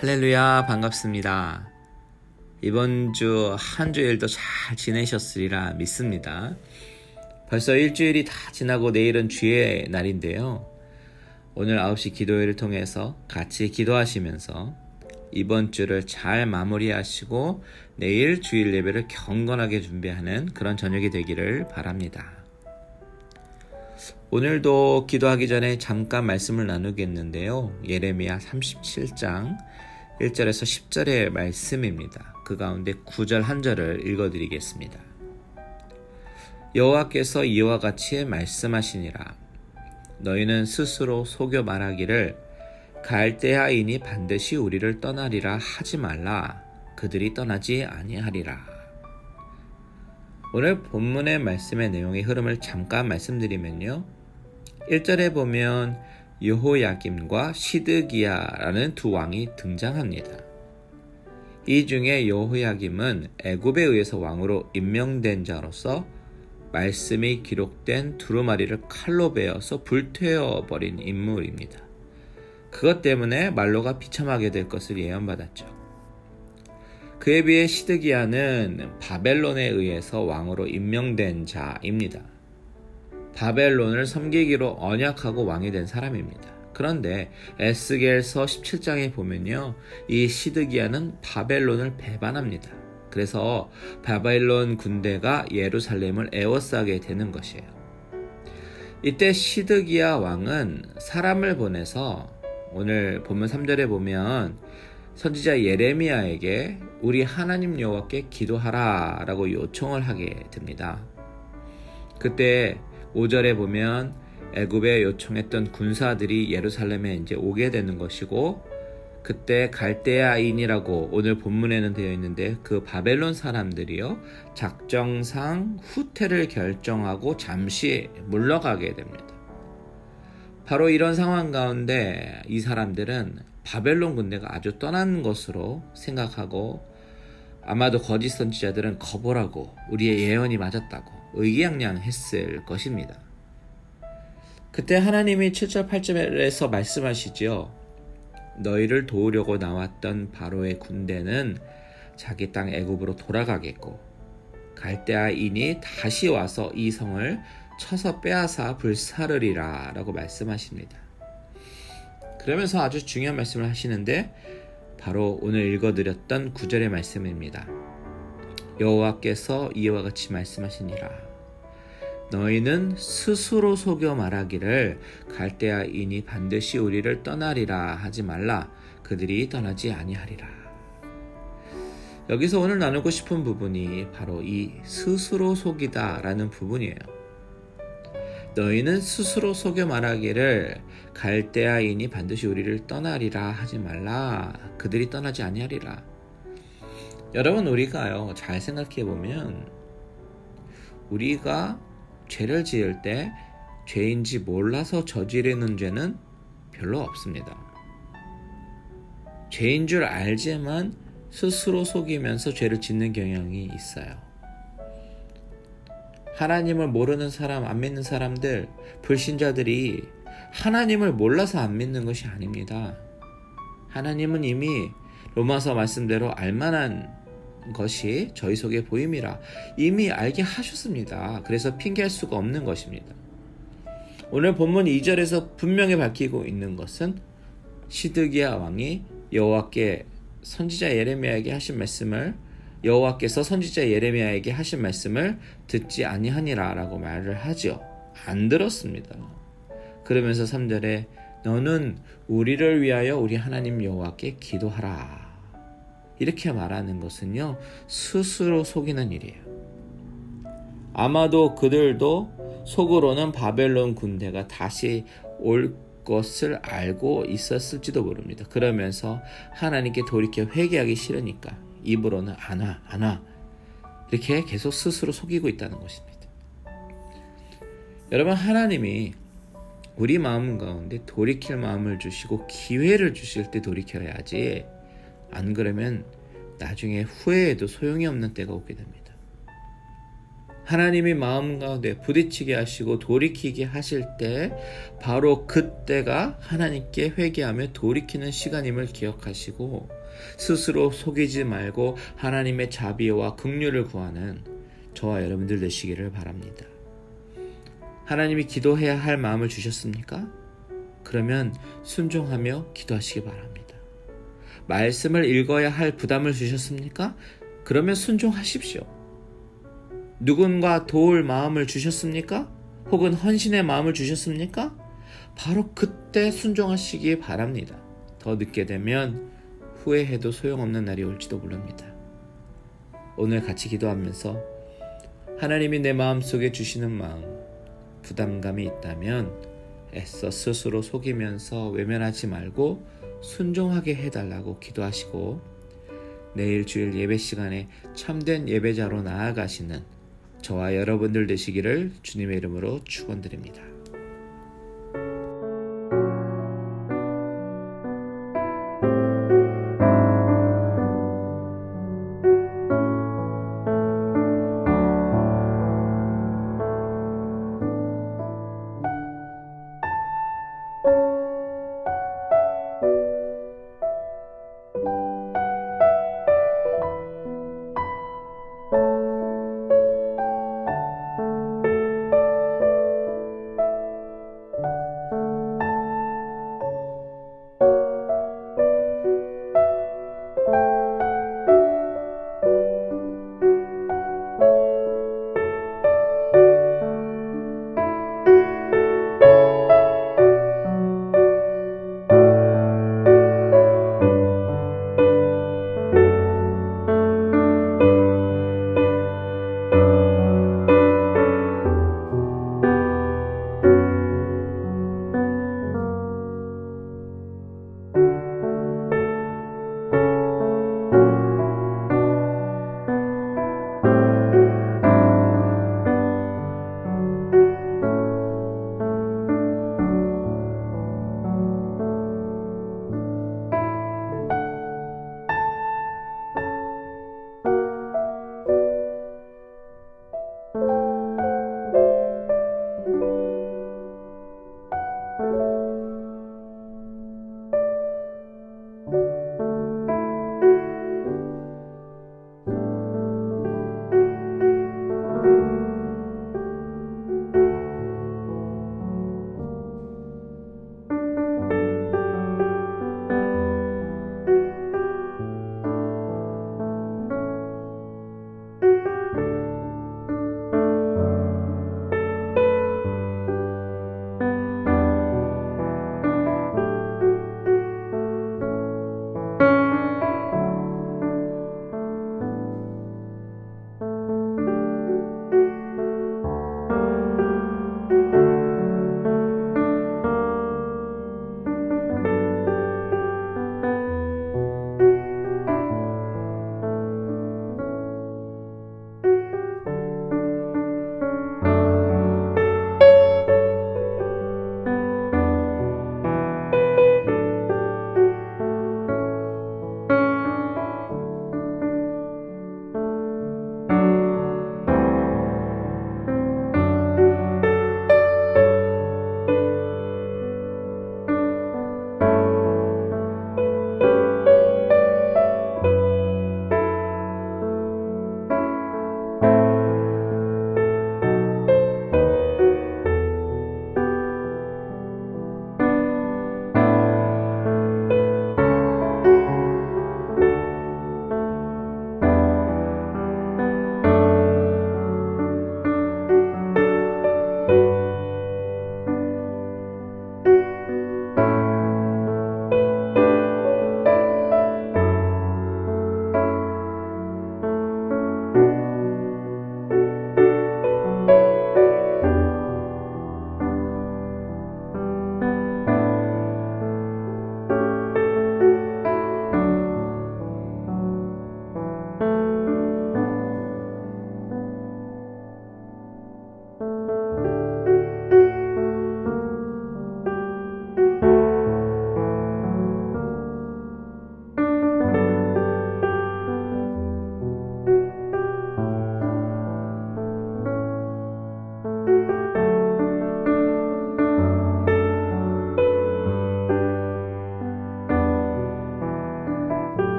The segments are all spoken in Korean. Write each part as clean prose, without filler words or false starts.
할렐루야, 반갑습니다. 이번 주 한 주일도 잘 지내셨으리라 믿습니다. 벌써 일주일이 다 지나고 내일은 주의 날인데요. 오늘 9시 기도회를 통해서 같이 기도하시면서 이번 주를 잘 마무리하시고 내일 주일 예배를 경건하게 준비하는 그런 저녁이 되기를 바랍니다. 오늘도 기도하기 전에 잠깐 말씀을 나누겠는데요. 예레미야 37장 1절에서 10절의 말씀입니다. 그 가운데 9절 한 절을 읽어드리겠습니다. 여호와께서 이와 같이 말씀하시니라. 너희는 스스로 속여 말하기를 갈대아인이 반드시 우리를 떠나리라 하지 말라. 그들이 떠나지 아니하리라. 오늘 본문의 말씀의 내용의 흐름을 잠깐 말씀드리면요. 1절에 보면 여호야김과 시드기야라는 두 왕이 등장합니다. 이 중에 여호야김은 애굽에 의해서 왕으로 임명된 자로서 말씀이 기록된 두루마리를 칼로 베어서 불태워버린 인물입니다. 그것 때문에 말로가 비참하게 될 것을 예언받았죠. 그에 비해 시드기야는 바벨론에 의해서 왕으로 임명된 자입니다. 바벨론을 섬기기로 언약하고 왕이 된 사람입니다. 그런데 에스겔서 17장에 보면요, 이 시드기야는 바벨론을 배반합니다. 그래서 바벨론 군대가 예루살렘을 에워싸게 되는 것이에요. 이때 시드기야 왕은 사람을 보내서 오늘 본문 3절에 보면 선지자 예레미야에게 우리 하나님 여호와께 기도하라 라고 요청을 하게 됩니다. 그때 5절에 보면 애굽에 요청했던 군사들이 예루살렘에 이제 오게 되는 것이고, 그때 갈대아인이라고 오늘 본문에는 되어 있는데 그 바벨론 사람들이요, 작정상 후퇴를 결정하고 잠시 물러가게 됩니다. 바로 이런 상황 가운데 이 사람들은 바벨론 군대가 아주 떠난 것으로 생각하고, 아마도 거짓 선지자들은 거부라고 우리의 예언이 맞았다고 의기양양했을 것입니다. 그때 하나님이 7절 8절에서 말씀하시지요. 너희를 도우려고 나왔던 바로의 군대는 자기 땅 애굽으로 돌아가겠고 갈대아인이 다시 와서 이 성을 쳐서 빼앗아 불사르리라 라고 말씀하십니다. 그러면서 아주 중요한 말씀을 하시는데 바로 오늘 읽어드렸던 9절의 말씀입니다. 여호와께서 이와 같이 말씀하시니라. 너희는 스스로 속여 말하기를 갈대아인이 반드시 우리를 떠나리라 하지 말라. 그들이 떠나지 아니하리라. 여기서 오늘 나누고 싶은 부분이 바로 이 스스로 속이다 라는 부분이에요. 너희는 스스로 속여 말하기를 갈대아인이 반드시 우리를 떠나리라 하지 말라. 그들이 떠나지 아니하리라. 여러분, 우리가요, 잘 생각해 보면 우리가 죄를 지을 때 죄인지 몰라서 저지르는 죄는 별로 없습니다. 죄인 줄 알지만 스스로 속이면서 죄를 짓는 경향이 있어요. 하나님을 모르는 사람, 안 믿는 사람들, 불신자들이 하나님을 몰라서 안 믿는 것이 아닙니다. 하나님은 이미 로마서 말씀대로 알만한 것이 저희 속에 보임이라 이미 알게 하셨습니다. 그래서 핑계할 수가 없는 것입니다. 오늘 본문 2절에서 분명히 밝히고 있는 것은 시드기야 왕이 여호와께 선지자 예레미야에게 하신 말씀을, 여호와께서 선지자 예레미야에게 하신 말씀을 듣지 아니하니라 라고 말을 하죠. 안 들었습니다. 그러면서 3절에 너는 우리를 위하여 우리 하나님 여호와께 기도하라. 이렇게 말하는 것은요, 스스로 속이는 일이에요. 아마도 그들도 속으로는 바벨론 군대가 다시 올 것을 알고 있었을지도 모릅니다. 그러면서 하나님께 돌이켜 회개하기 싫으니까 입으로는 안 와 이렇게 계속 스스로 속이고 있다는 것입니다. 여러분, 하나님이 우리 마음 가운데 돌이킬 마음을 주시고 기회를 주실 때 돌이켜야지, 안 그러면 나중에 후회해도 소용이 없는 때가 오게 됩니다. 하나님이 마음 가운데 부딪히게 하시고 돌이키게 하실 때 바로 그때가 하나님께 회개하며 돌이키는 시간임을 기억하시고 스스로 속이지 말고 하나님의 자비와 긍휼을 구하는 저와 여러분들 되시기를 바랍니다. 하나님이 기도해야 할 마음을 주셨습니까? 그러면 순종하며 기도하시기 바랍니다. 말씀을 읽어야 할 부담을 주셨습니까? 그러면 순종하십시오. 누군가 도울 마음을 주셨습니까? 혹은 헌신의 마음을 주셨습니까? 바로 그때 순종하시기 바랍니다. 더 늦게 되면 후회해도 소용없는 날이 올지도 모릅니다. 오늘 같이 기도하면서 하나님이 내 마음속에 주시는 마음, 부담감이 있다면 애써 스스로 속이면서 외면하지 말고 순종하게 해달라고 기도하시고 내일 주일 예배 시간에 참된 예배자로 나아가시는 저와 여러분들 되시기를 주님의 이름으로 축원드립니다.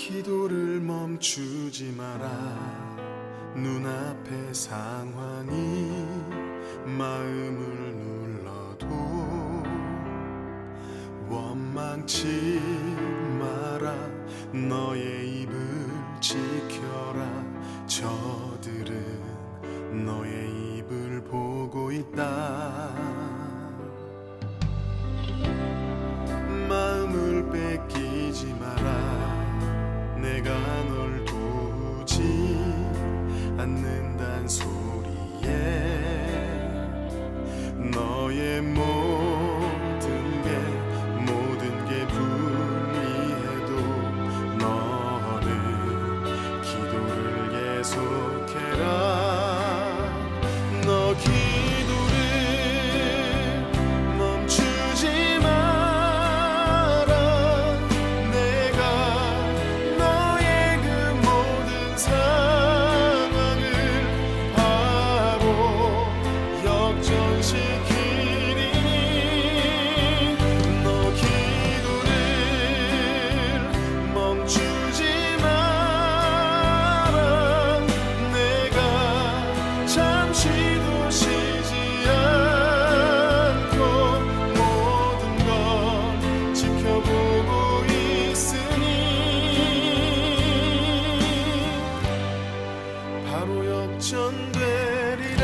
기도를 멈추지 마라. 눈앞의 상황이 마음을 눌러도 원망치 마라. 너의 입을 지켜라. 저들은 너의 입을 보고 있다. 마음을 뺏기지 마라. 내가 널 도우지 않는단 소리에 너의 모든 게 불리해도 너는 기도를 계속해라. 너 기도를 멈추지 마라. 내가 너의 그 모든 상황을 바로 역전시키리니 너 기도를 멈추지 마라. 내가 잠시도 쉬지 않고 모든 걸 지켜보고 있으니 바로 역전되리라.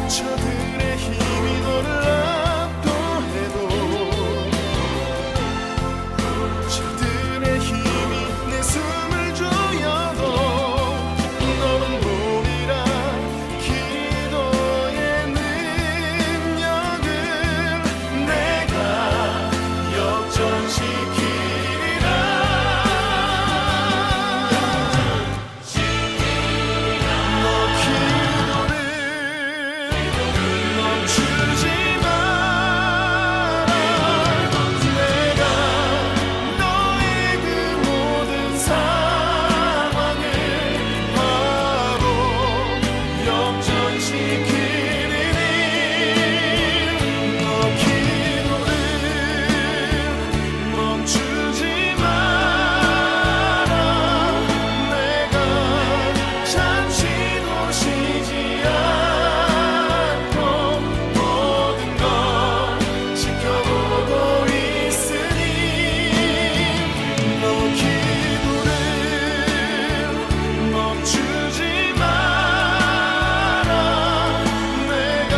저들의 힘이 너를 압도해도 저들의 힘이 내 숨을 조여도 너는 보리라. 기도의 능력을 내가 역전시키리라. 너 기도를 멈추지 마라. 내가 너의 그 모든 상황을 바로 역전시키리니 너 기도를 멈추지 마라. 내가 잠시도 쉬지 않고 모든 걸 지켜보고 있으니 너 기도를 멈추지 마라. 내가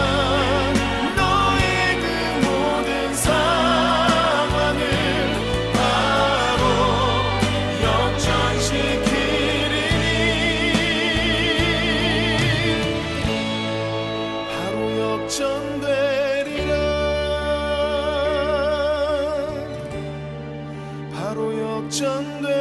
너의 그 모든 상황을 바로 역전시키리니 바로 역전되리라. 바로 역전되리라.